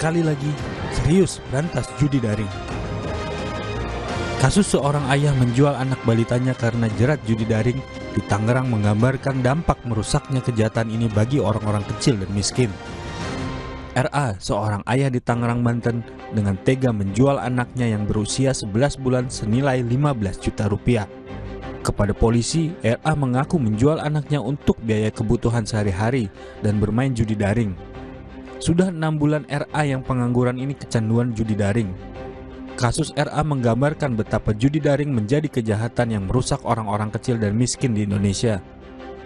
sekali lagi serius berantas judi daring. Kasus seorang ayah menjual anak balitanya karena jerat judi daring di Tangerang menggambarkan dampak merusaknya kejahatan ini bagi orang-orang kecil dan miskin. RA, seorang ayah di Tangerang, Banten, dengan tega menjual anaknya yang berusia 11 bulan senilai 15 juta rupiah. Kepada polisi, RA mengaku menjual anaknya untuk biaya kebutuhan sehari-hari dan bermain judi daring. Sudah 6 bulan RA yang pengangguran ini kecanduan judi daring. Kasus RA menggambarkan betapa judi daring menjadi kejahatan yang merusak orang-orang kecil dan miskin di Indonesia.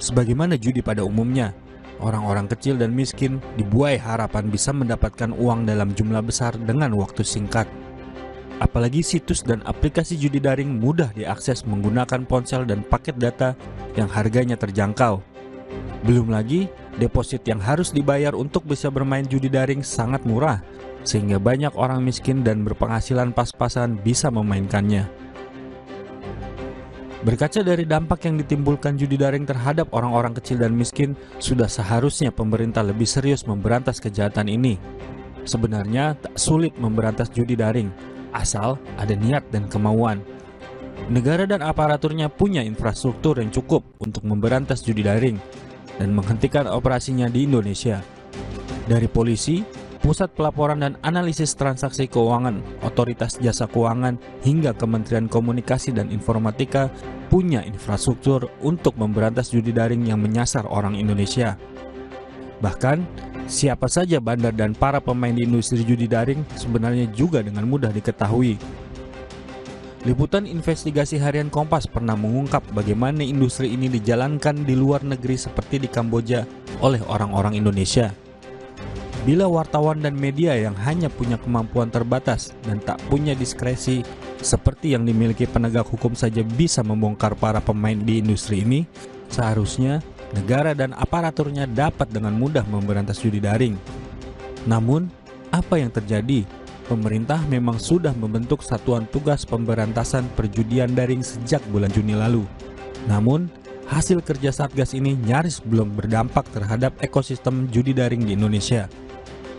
Sebagaimana judi pada umumnya, orang-orang kecil dan miskin dibuai harapan bisa mendapatkan uang dalam jumlah besar dengan waktu singkat. Apalagi situs dan aplikasi judi daring mudah diakses menggunakan ponsel dan paket data yang harganya terjangkau. Belum lagi, deposit yang harus dibayar untuk bisa bermain judi daring sangat murah, sehingga banyak orang miskin dan berpenghasilan pas-pasan bisa memainkannya. Berkaca dari dampak yang ditimbulkan judi daring terhadap orang-orang kecil dan miskin, sudah seharusnya pemerintah lebih serius memberantas kejahatan ini. Sebenarnya tak sulit memberantas judi daring, asal ada niat dan kemauan. Negara dan aparaturnya punya infrastruktur yang cukup untuk memberantas judi daring dan menghentikan operasinya di Indonesia. Dari polisi, Pusat Pelaporan dan Analisis Transaksi Keuangan, Otoritas Jasa Keuangan, hingga Kementerian Komunikasi dan Informatika punya infrastruktur untuk memberantas judi daring yang menyasar orang Indonesia. Bahkan, siapa saja bandar dan para pemain di industri judi daring sebenarnya juga dengan mudah diketahui. Liputan investigasi harian Kompas pernah mengungkap bagaimana industri ini dijalankan di luar negeri seperti di Kamboja oleh orang-orang Indonesia. Bila wartawan dan media yang hanya punya kemampuan terbatas dan tak punya diskresi seperti yang dimiliki penegak hukum saja bisa membongkar para pemain di industri ini, seharusnya negara dan aparaturnya dapat dengan mudah memberantas judi daring. Namun, apa yang terjadi? Pemerintah memang sudah membentuk Satuan Tugas Pemberantasan Perjudian Daring sejak bulan Juni lalu. Namun, hasil kerja Satgas ini nyaris belum berdampak terhadap ekosistem judi daring di Indonesia.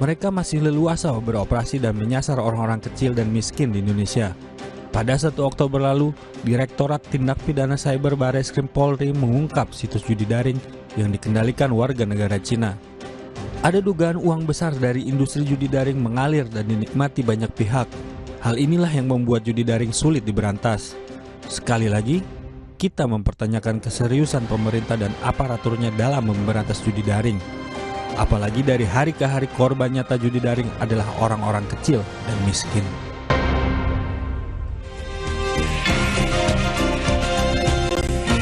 Mereka masih leluasa beroperasi dan menyasar orang-orang kecil dan miskin di Indonesia. Pada 1 Oktober lalu, Direktorat Tindak Pidana Cyber Barreskrim Polri mengungkap situs judi daring yang dikendalikan warga negara Cina. Ada dugaan uang besar dari industri judi daring mengalir dan dinikmati banyak pihak. Hal inilah yang membuat judi daring sulit diberantas. Sekali lagi, kita mempertanyakan keseriusan pemerintah dan aparaturnya dalam memberantas judi daring. Apalagi dari hari ke hari korban nyata judi daring adalah orang-orang kecil dan miskin.